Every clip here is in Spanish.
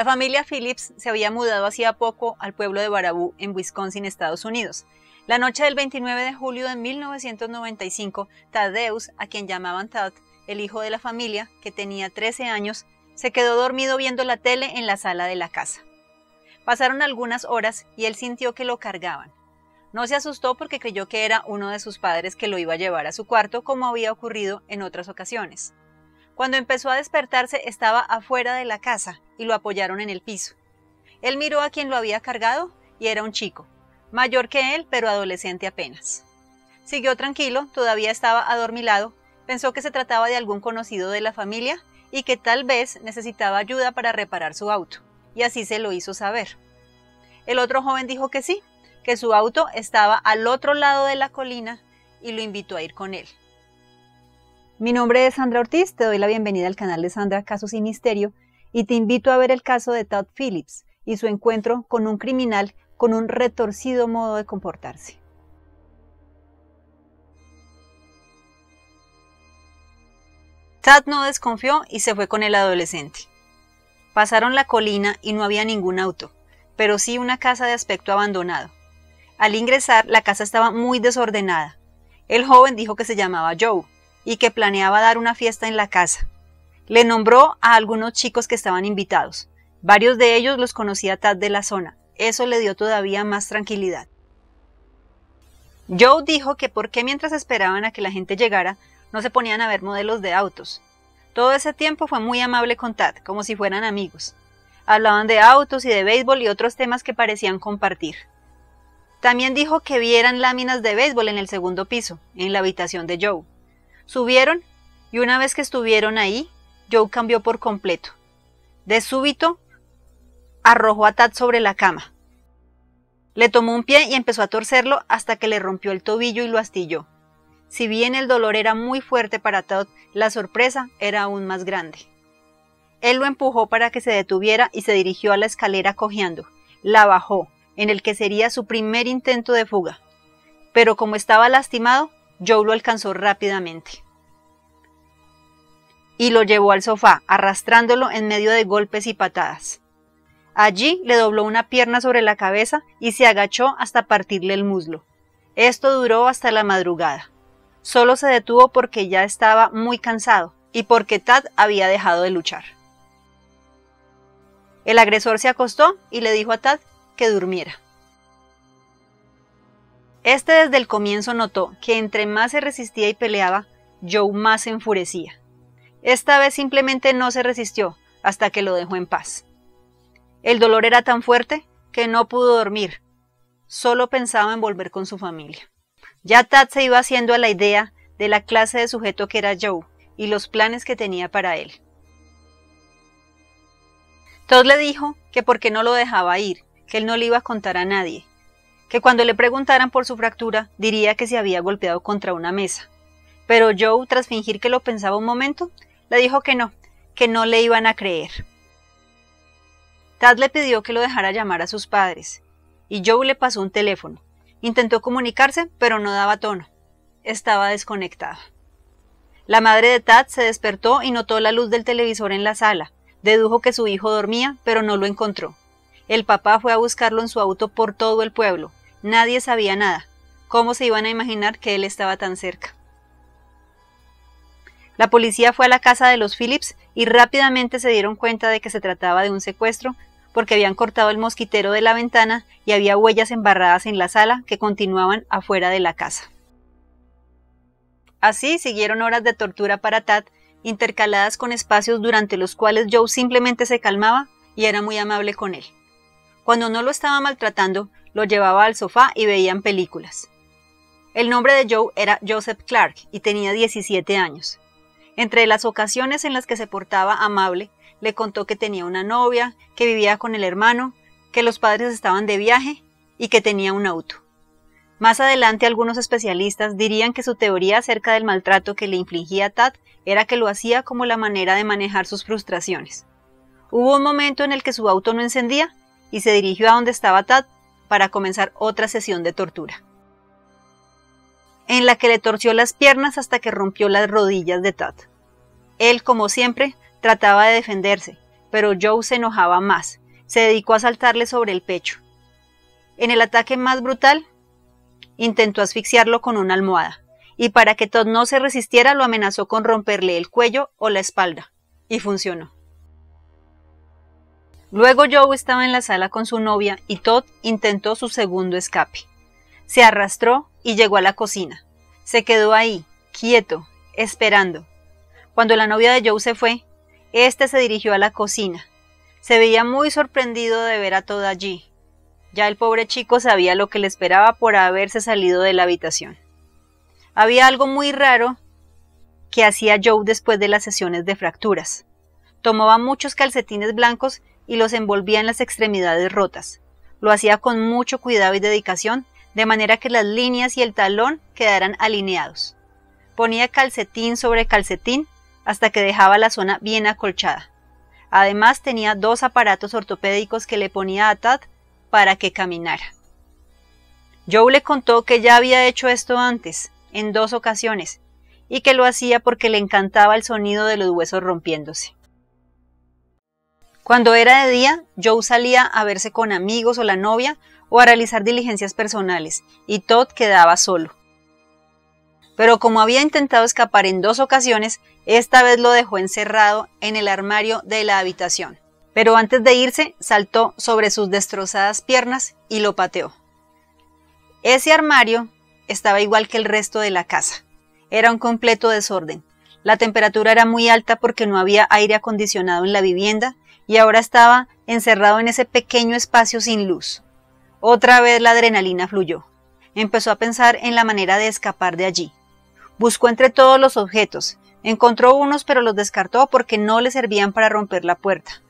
La familia Phillips se había mudado hacía poco al pueblo de Baraboo, en Wisconsin, Estados Unidos. La noche del 29 de julio de 1995, Thaddeus, a quien llamaban Todd, el hijo de la familia, que tenía 13 años, se quedó dormido viendo la tele en la sala de la casa. Pasaron algunas horas y él sintió que lo cargaban. No se asustó porque creyó que era uno de sus padres que lo iba a llevar a su cuarto, como había ocurrido en otras ocasiones. Cuando empezó a despertarse, estaba afuera de la casa y lo apoyaron en el piso. Él miró a quien lo había cargado y era un chico, mayor que él, pero adolescente apenas. Siguió tranquilo, todavía estaba adormilado, pensó que se trataba de algún conocido de la familia y que tal vez necesitaba ayuda para reparar su auto, y así se lo hizo saber. El otro joven dijo que sí, que su auto estaba al otro lado de la colina y lo invitó a ir con él. Mi nombre es Sandra Ortiz, te doy la bienvenida al canal de Sandra Casos y Misterio y te invito a ver el caso de Todd Phillips y su encuentro con un criminal con un retorcido modo de comportarse. Todd no desconfió y se fue con el adolescente. Pasaron la colina y no había ningún auto, pero sí una casa de aspecto abandonado. Al ingresar, la casa estaba muy desordenada. El joven dijo que se llamaba Joe y que planeaba dar una fiesta en la casa. Le nombró a algunos chicos que estaban invitados. Varios de ellos los conocía Todd de la zona. Eso le dio todavía más tranquilidad. Joe dijo que por qué mientras esperaban a que la gente llegara, no se ponían a ver modelos de autos. Todo ese tiempo fue muy amable con Todd, como si fueran amigos. Hablaban de autos y de béisbol y otros temas que parecían compartir. También dijo que vieran láminas de béisbol en el segundo piso, en la habitación de Joe. Subieron y una vez que estuvieron ahí, Joe cambió por completo. De súbito, arrojó a Todd sobre la cama. Le tomó un pie y empezó a torcerlo hasta que le rompió el tobillo y lo astilló. Si bien el dolor era muy fuerte para Todd, la sorpresa era aún más grande. Él lo empujó para que se detuviera y se dirigió a la escalera cojeando. La bajó, en el que sería su primer intento de fuga. Pero como estaba lastimado, Joe lo alcanzó rápidamente y lo llevó al sofá, arrastrándolo en medio de golpes y patadas. Allí le dobló una pierna sobre la cabeza y se agachó hasta partirle el muslo. Esto duró hasta la madrugada. Solo se detuvo porque ya estaba muy cansado y porque Todd había dejado de luchar. El agresor se acostó y le dijo a Todd que durmiera. Este desde el comienzo notó que entre más se resistía y peleaba, Joe más se enfurecía. Esta vez simplemente no se resistió hasta que lo dejó en paz. El dolor era tan fuerte que no pudo dormir. Solo pensaba en volver con su familia. Ya Todd se iba haciendo a la idea de la clase de sujeto que era Joe y los planes que tenía para él. Todd le dijo que por qué no lo dejaba ir, que él no le iba a contar a nadie, que cuando le preguntaran por su fractura diría que se había golpeado contra una mesa. Pero Joe, tras fingir que lo pensaba un momento, le dijo que no le iban a creer. Todd le pidió que lo dejara llamar a sus padres, y Joe le pasó un teléfono. Intentó comunicarse, pero no daba tono. Estaba desconectada. La madre de Todd se despertó y notó la luz del televisor en la sala. Dedujo que su hijo dormía, pero no lo encontró. El papá fue a buscarlo en su auto por todo el pueblo. Nadie sabía nada. ¿Cómo se iban a imaginar que él estaba tan cerca? La policía fue a la casa de los Phillips y rápidamente se dieron cuenta de que se trataba de un secuestro porque habían cortado el mosquitero de la ventana y había huellas embarradas en la sala que continuaban afuera de la casa. Así siguieron horas de tortura para Todd, intercaladas con espacios durante los cuales Joe simplemente se calmaba y era muy amable con él. Cuando no lo estaba maltratando, lo llevaba al sofá y veían películas. El nombre de Joe era Joseph Clark y tenía 17 años. Entre las ocasiones en las que se portaba amable, le contó que tenía una novia, que vivía con el hermano, que los padres estaban de viaje y que tenía un auto. Más adelante algunos especialistas dirían que su teoría acerca del maltrato que le infligía a Todd era que lo hacía como la manera de manejar sus frustraciones. Hubo un momento en el que su auto no encendía y se dirigió a donde estaba Todd para comenzar otra sesión de tortura, en la que le torció las piernas hasta que rompió las rodillas de Todd. Él, como siempre, trataba de defenderse, pero Joe se enojaba más. Se dedicó a saltarle sobre el pecho. En el ataque más brutal, intentó asfixiarlo con una almohada, y para que Todd no se resistiera lo amenazó con romperle el cuello o la espalda, y funcionó. Luego Joe estaba en la sala con su novia y Todd intentó su segundo escape. Se arrastró y llegó a la cocina. Se quedó ahí, quieto, esperando. Cuando la novia de Joe se fue, este se dirigió a la cocina. Se veía muy sorprendido de ver a Todd allí. Ya el pobre chico sabía lo que le esperaba por haberse salido de la habitación. Había algo muy raro que hacía Joe después de las sesiones de fracturas. Tomaba muchos calcetines blancos y los envolvía en las extremidades rotas. Lo hacía con mucho cuidado y dedicación, de manera que las líneas y el talón quedaran alineados. Ponía calcetín sobre calcetín hasta que dejaba la zona bien acolchada. Además tenía 2 aparatos ortopédicos que le ponía a Todd para que caminara. Joe le contó que ya había hecho esto antes, en 2 ocasiones, y que lo hacía porque le encantaba el sonido de los huesos rompiéndose. Cuando era de día, Joe salía a verse con amigos o la novia o a realizar diligencias personales, y Todd quedaba solo. Pero como había intentado escapar en 2 ocasiones, esta vez lo dejó encerrado en el armario de la habitación. Pero antes de irse, saltó sobre sus destrozadas piernas y lo pateó. Ese armario estaba igual que el resto de la casa. Era un completo desorden. La temperatura era muy alta porque no había aire acondicionado en la vivienda y ahora estaba encerrado en ese pequeño espacio sin luz. Otra vez la adrenalina fluyó. Empezó a pensar en la manera de escapar de allí. Buscó entre todos los objetos. Encontró unos pero los descartó porque no le servían para romper la puerta.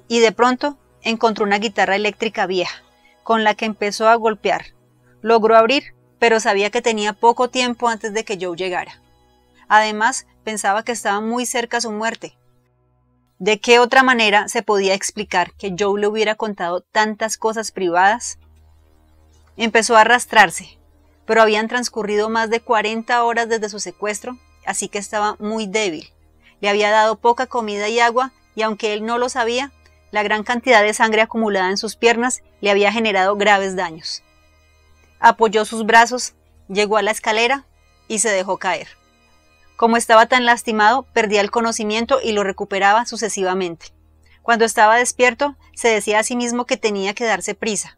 Y de pronto encontró una guitarra eléctrica vieja, con la que empezó a golpear. Logró abrir, pero sabía que tenía poco tiempo antes de que Joe llegara. Además, pensaba que estaba muy cerca a su muerte. ¿De qué otra manera se podía explicar que Joe le hubiera contado tantas cosas privadas? Empezó a arrastrarse, pero habían transcurrido más de 40 horas desde su secuestro, así que estaba muy débil. Le había dado poca comida y agua, y aunque él no lo sabía, la gran cantidad de sangre acumulada en sus piernas le había generado graves daños. Apoyó sus brazos, llegó a la escalera y se dejó caer. Como estaba tan lastimado, perdía el conocimiento y lo recuperaba sucesivamente. Cuando estaba despierto, se decía a sí mismo que tenía que darse prisa.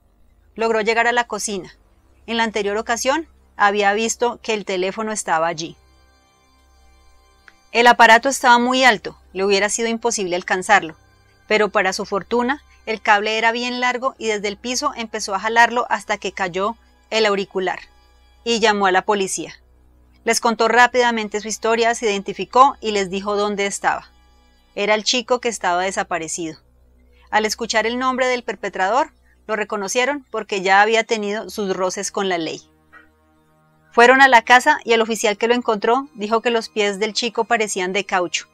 Logró llegar a la cocina. En la anterior ocasión, había visto que el teléfono estaba allí. El aparato estaba muy alto, le hubiera sido imposible alcanzarlo, pero para su fortuna, el cable era bien largo y desde el piso empezó a jalarlo hasta que cayó el auricular, y llamó a la policía. Les contó rápidamente su historia, se identificó y les dijo dónde estaba. Era el chico que estaba desaparecido. Al escuchar el nombre del perpetrador, lo reconocieron porque ya había tenido sus roces con la ley. Fueron a la casa y el oficial que lo encontró dijo que los pies del chico parecían de caucho.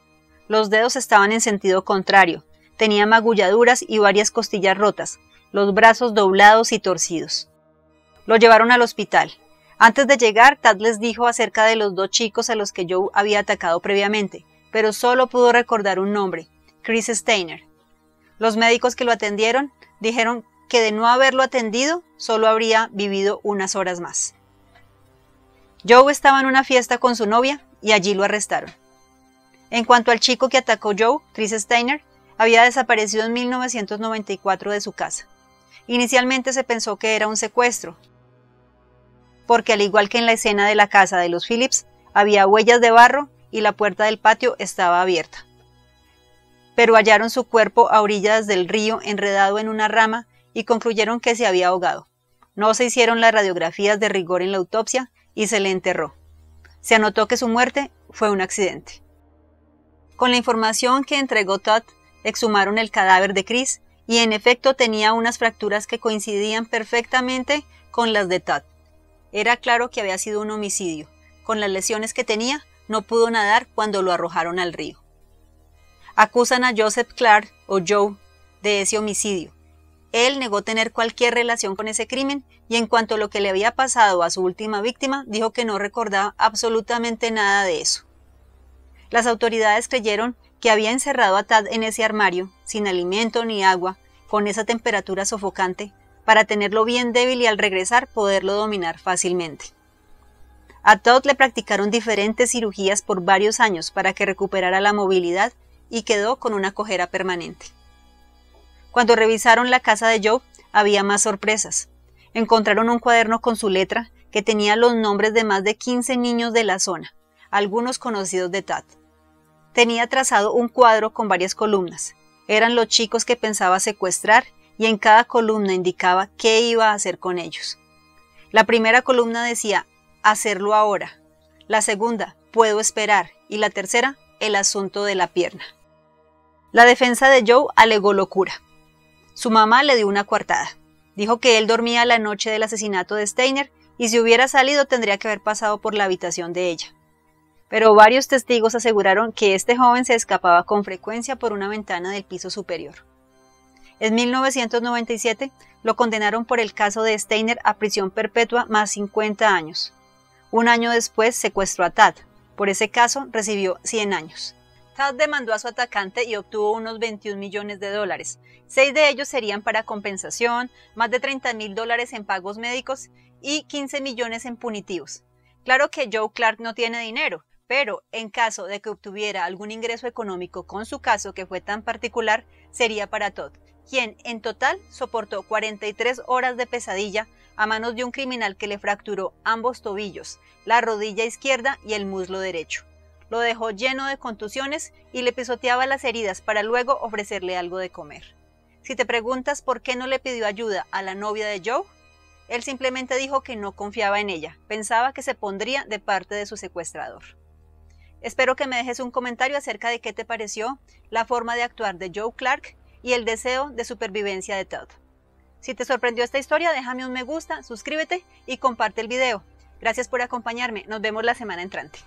Los dedos estaban en sentido contrario, tenía magulladuras y varias costillas rotas, los brazos doblados y torcidos. Lo llevaron al hospital. Antes de llegar, Todd les dijo acerca de los 2 chicos a los que Joe había atacado previamente, pero solo pudo recordar un nombre, Chris Steiner. Los médicos que lo atendieron dijeron que de no haberlo atendido, solo habría vivido unas horas más. Joe estaba en una fiesta con su novia y allí lo arrestaron. En cuanto al chico que atacó Joe, Chris Steiner, había desaparecido en 1994 de su casa. Inicialmente se pensó que era un secuestro, porque al igual que en la escena de la casa de los Phillips, había huellas de barro y la puerta del patio estaba abierta. Pero hallaron su cuerpo a orillas del río enredado en una rama y concluyeron que se había ahogado. No se hicieron las radiografías de rigor en la autopsia y se le enterró. Se anotó que su muerte fue un accidente. Con la información que entregó Todd, exhumaron el cadáver de Chris y en efecto tenía unas fracturas que coincidían perfectamente con las de Todd. Era claro que había sido un homicidio. Con las lesiones que tenía, no pudo nadar cuando lo arrojaron al río. Acusan a Joseph Clark, o Joe, de ese homicidio. Él negó tener cualquier relación con ese crimen y en cuanto a lo que le había pasado a su última víctima, dijo que no recordaba absolutamente nada de eso. Las autoridades creyeron que había encerrado a Tad en ese armario, sin alimento ni agua, con esa temperatura sofocante, para tenerlo bien débil y al regresar poderlo dominar fácilmente. A Todd le practicaron diferentes cirugías por varios años para que recuperara la movilidad y quedó con una cojera permanente. Cuando revisaron la casa de Joe, había más sorpresas. Encontraron un cuaderno con su letra que tenía los nombres de más de 15 niños de la zona, algunos conocidos de Tad. Tenía trazado un cuadro con varias columnas. Eran los chicos que pensaba secuestrar y en cada columna indicaba qué iba a hacer con ellos. La primera columna decía, hacerlo ahora. La segunda, puedo esperar. Y la tercera, el asunto de la pierna. La defensa de Joe alegó locura. Su mamá le dio una coartada. Dijo que él dormía la noche del asesinato de Steiner y si hubiera salido tendría que haber pasado por la habitación de ella. Pero varios testigos aseguraron que este joven se escapaba con frecuencia por una ventana del piso superior. En 1997 lo condenaron por el caso de Steiner a prisión perpetua más 50 años. Un año después secuestró a Tad. Por ese caso recibió 100 años. Tad demandó a su atacante y obtuvo unos $21 millones. 6 de ellos serían para compensación, más de $30,000 en pagos médicos y 15 millones en punitivos. Claro que Joe Clark no tiene dinero, pero en caso de que obtuviera algún ingreso económico con su caso que fue tan particular, sería para Todd, quien en total soportó 43 horas de pesadilla a manos de un criminal que le fracturó ambos tobillos, la rodilla izquierda y el muslo derecho. Lo dejó lleno de contusiones y le pisoteaba las heridas para luego ofrecerle algo de comer. Si te preguntas por qué no le pidió ayuda a la novia de Joe, él simplemente dijo que no confiaba en ella, pensaba que se pondría de parte de su secuestrador. Espero que me dejes un comentario acerca de qué te pareció la forma de actuar de Joe Clark y el deseo de supervivencia de Todd. Si te sorprendió esta historia, déjame un me gusta, suscríbete y comparte el video. Gracias por acompañarme, nos vemos la semana entrante.